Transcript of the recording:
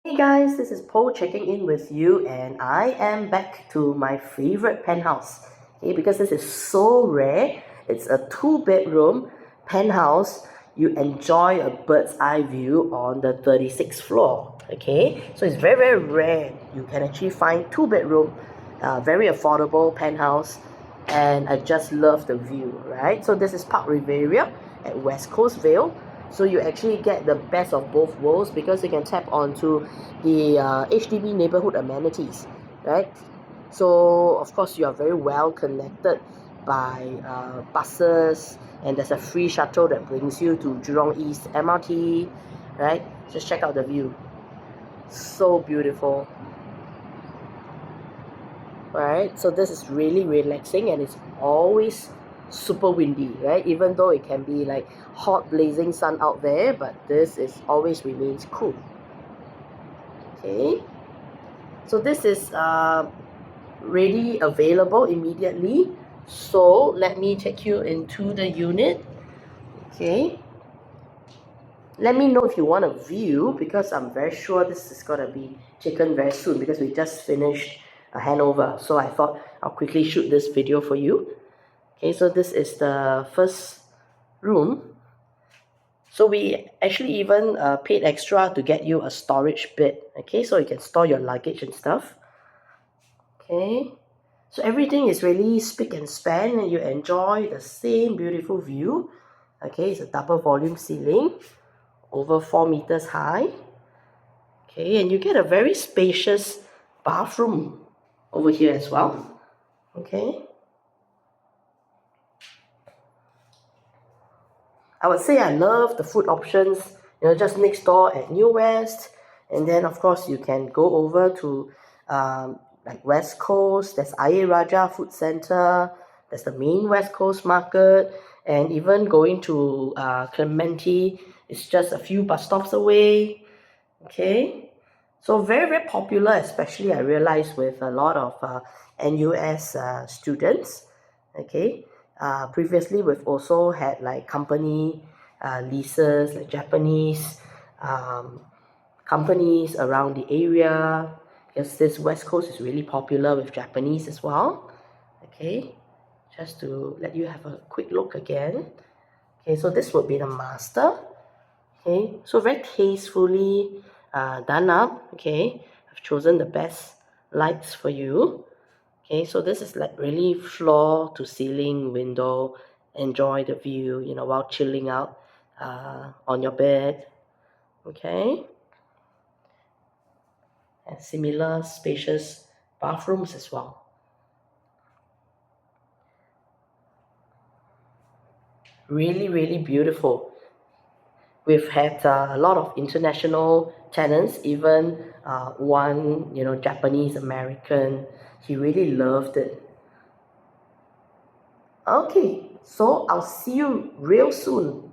Hey guys, this is Paul checking in with you, and I am back to my favorite penthouse. Okay, because this is so rare. It's a two-bedroom penthouse. You enjoy a bird's eye view on the 36th floor. Okay, so it's very, very rare. You can actually find two-bedroom, very affordable penthouse, and I just love the view, right? So this is Parc Riviera at West Coast Vale. So you actually get the best of both worlds because you can tap onto the HDB neighborhood amenities, right? So of course you are very well connected by buses, and there's a free shuttle that brings you to Jurong East MRT, right? Just check out the view. So beautiful. Right, so this is really relaxing, and it's always super windy, right? Even though it can be like hot blazing sun out there, but this is always remains cool. Okay, so this is ready, available immediately. So let me take you into the unit. Okay, let me know if you want a view, because I'm very sure this is gonna be taken very soon because we just finished a handover. So I thought I'll quickly shoot this video for you. Okay, so this is the first room. So we actually even paid extra to get you a storage bed. Okay, so you can store your luggage and stuff. Okay, so everything is really spick and span, and you enjoy the same beautiful view. Okay, it's a double volume ceiling, over 4 meters high. Okay, and you get a very spacious bathroom over here as well. Okay, I would say I love the food options, just next door at New West. And then, of course, you can go over to like West Coast. There's Ayer Rajah Food Center. There's the main West Coast Market. And even going to Clementi is just a few bus stops away. Okay. So very, very popular, especially I realize with a lot of NUS students. Okay. Previously, we've also had like company leases, like Japanese um, companies around the area, because this West Coast is really popular with Japanese as well. Okay, just to let you have a quick look again. Okay, so this would be the master. Okay, so very tastefully done up. Okay, I've chosen the best lights for you. Okay, so this is like really floor to ceiling window. Enjoy the view, while chilling out on your bed. Okay, and similar spacious bathrooms as well. Really, really beautiful. We've had a lot of international tenants, even one, Japanese American. He really loved it. Okay, so I'll see you real soon.